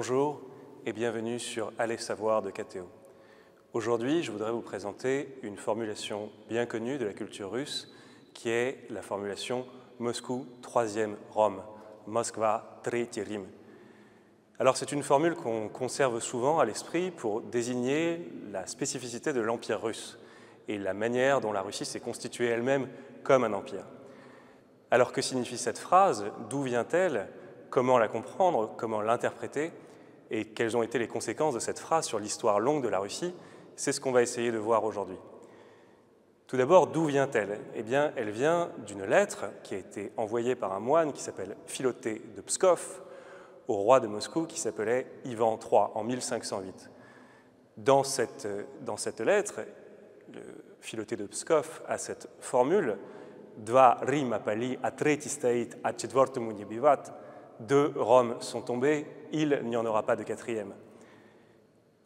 Bonjour et bienvenue sur Allez savoir de KTO. Aujourd'hui, je voudrais vous présenter une formulation bien connue de la culture russe qui est la formulation Moscou, 3e Rome, Moskva, Tretий Рим. Alors c'est une formule qu'on conserve souvent à l'esprit pour désigner la spécificité de l'Empire russe et la manière dont la Russie s'est constituée elle-même comme un empire. Alors que signifie cette phrase? D'où vient-elle? Comment la comprendre? Comment l'interpréter? Et quelles ont été les conséquences de cette phrase sur l'histoire longue de la Russie? C'est ce qu'on va essayer de voir aujourd'hui. Tout d'abord, d'où vient-elle? Eh bien, elle vient d'une lettre qui a été envoyée par un moine qui s'appelle Philoté de Pskov au roi de Moscou qui s'appelait Ivan III en 1508. Dans cette lettre, le Philoté de Pskov a cette formule Dva Rima pali a tretий стоит, а четвертому не бывает. Deux Roms sont tombés, il n'y en aura pas de quatrième.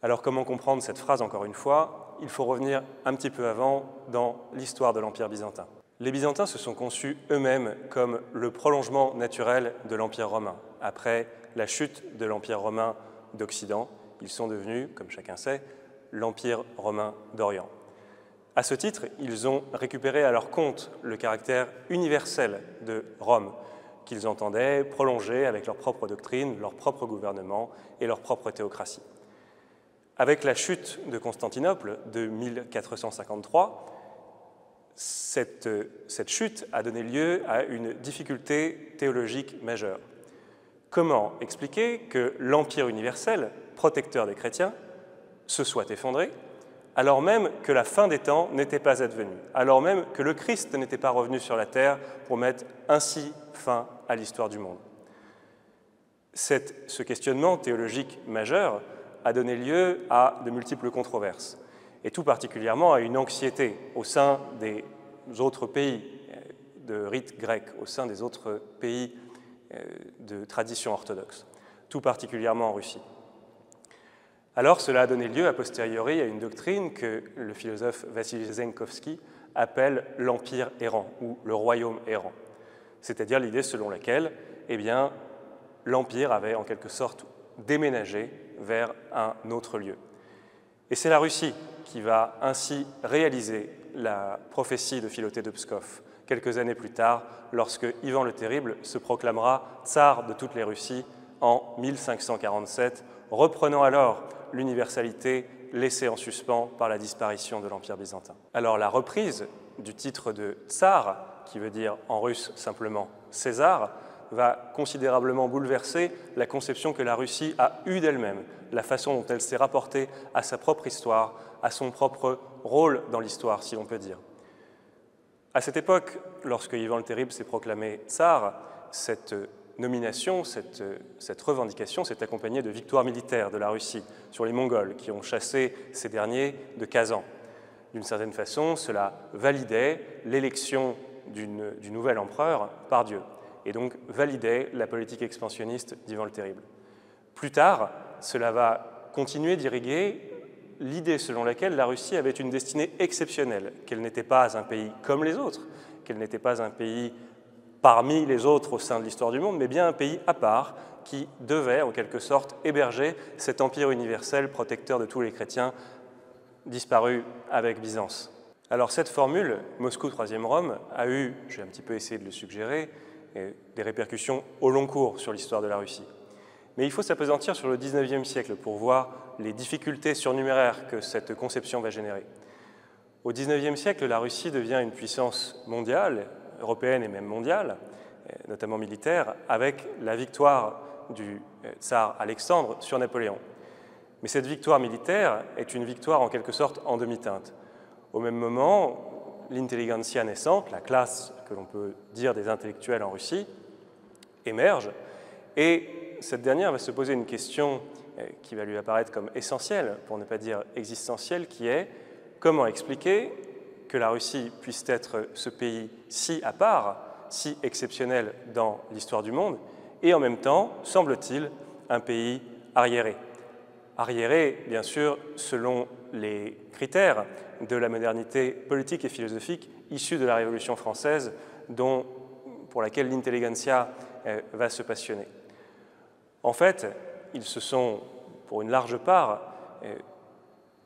Alors comment comprendre cette phrase encore une fois? Il faut revenir un petit peu avant dans l'histoire de l'Empire byzantin. Les Byzantins se sont conçus eux-mêmes comme le prolongement naturel de l'Empire romain. Après la chute de l'Empire romain d'Occident, ils sont devenus, comme chacun sait, l'Empire romain d'Orient. À ce titre, ils ont récupéré à leur compte le caractère universel de Rome, qu'ils entendaient prolonger avec leur propre doctrine, leur propre gouvernement et leur propre théocratie. Avec la chute de Constantinople de 1453, cette chute a donné lieu à une difficulté théologique majeure. Comment expliquer que l'Empire universel, protecteur des chrétiens, se soit effondré, alors même que la fin des temps n'était pas advenue, alors même que le Christ n'était pas revenu sur la terre pour mettre ainsi fin à l'histoire du monde? Ce questionnement théologique majeur a donné lieu à de multiples controverses, et tout particulièrement à une anxiété au sein des autres pays de rite grec, au sein des autres pays de tradition orthodoxe, tout particulièrement en Russie. Alors cela a donné lieu a posteriori à une doctrine que le philosophe Vassili Zenkovski appelle l'empire errant ou le royaume errant, c'est-à-dire l'idée selon laquelle l'empire avait en quelque sorte déménagé vers un autre lieu. Et c'est la Russie qui va ainsi réaliser la prophétie de Philoté de Pskov quelques années plus tard, lorsque Ivan le Terrible se proclamera tsar de toutes les Russies en 1547, reprenant alors l'universalité laissée en suspens par la disparition de l'Empire byzantin. Alors la reprise du titre de tsar, qui veut dire en russe simplement César, va considérablement bouleverser la conception que la Russie a eue d'elle-même, la façon dont elle s'est rapportée à sa propre histoire, à son propre rôle dans l'histoire, si l'on peut dire. À cette époque, lorsque Ivan le Terrible s'est proclamé tsar, cette nomination, cette revendication s'est accompagnée de victoires militaires de la Russie sur les Mongols qui ont chassé ces derniers de Kazan. D'une certaine façon, cela validait l'élection du nouvel empereur par Dieu et donc validait la politique expansionniste d'Ivan le Terrible. Plus tard, cela va continuer d'irriguer l'idée selon laquelle la Russie avait une destinée exceptionnelle, qu'elle n'était pas un pays comme les autres, qu'elle n'était pas un pays parmi les autres au sein de l'histoire du monde, mais bien un pays à part qui devait, en quelque sorte, héberger cet empire universel protecteur de tous les chrétiens disparu avec Byzance. Alors cette formule, Moscou, 3e Rome, a eu, j'ai un petit peu essayé de le suggérer, des répercussions au long cours sur l'histoire de la Russie. Mais il faut s'appesantir sur le 19e siècle pour voir les difficultés surnuméraires que cette conception va générer. Au 19e siècle, la Russie devient une puissance mondiale, européenne et même mondiale, notamment militaire, avec la victoire du tsar Alexandre sur Napoléon. Mais cette victoire militaire est une victoire en quelque sorte en demi-teinte. Au même moment, l'intelligentsia naissante, la classe que l'on peut dire des intellectuels en Russie, émerge, et cette dernière va se poser une question qui va lui apparaître comme essentielle, pour ne pas dire existentielle, qui est comment expliquer que la Russie puisse être ce pays si à part, si exceptionnel dans l'histoire du monde, et en même temps, semble-t-il, un pays arriéré. Arriéré, bien sûr, selon les critères de la modernité politique et philosophique issue de la Révolution française, pour laquelle l'intelligentsia va se passionner. En fait, ils se sont, pour une large part,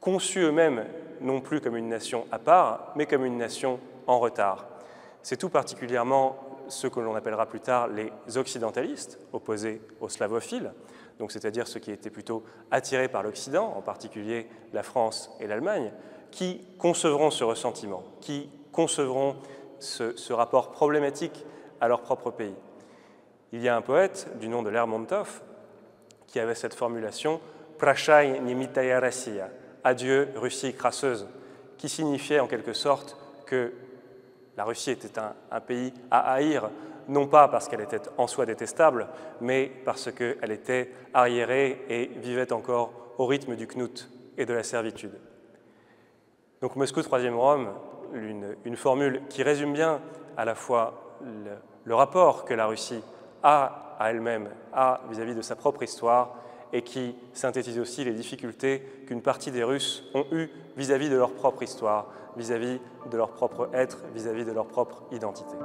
conçus eux-mêmes non plus comme une nation à part, mais comme une nation en retard. C'est tout particulièrement ce que l'on appellera plus tard les occidentalistes, opposés aux slavophiles, donc c'est-à-dire ceux qui étaient plutôt attirés par l'Occident, en particulier la France et l'Allemagne, qui concevront ce ressentiment, qui concevront ce rapport problématique à leur propre pays. Il y a un poète du nom de Lermontov qui avait cette formulation « Prashai nimitaya Rossiya » « Adieu, Russie crasseuse », qui signifiait en quelque sorte que la Russie était un pays à haïr, non pas parce qu'elle était en soi détestable, mais parce qu'elle était arriérée et vivait encore au rythme du knut et de la servitude. Donc Moscou, troisième Rome, une formule qui résume bien à la fois le rapport que la Russie a à elle-même, a vis-à-vis de sa propre histoire, et qui synthétise aussi les difficultés qu'une partie des Russes ont eues vis-à-vis de leur propre histoire, vis-à-vis de leur propre être, vis-à-vis de leur propre identité.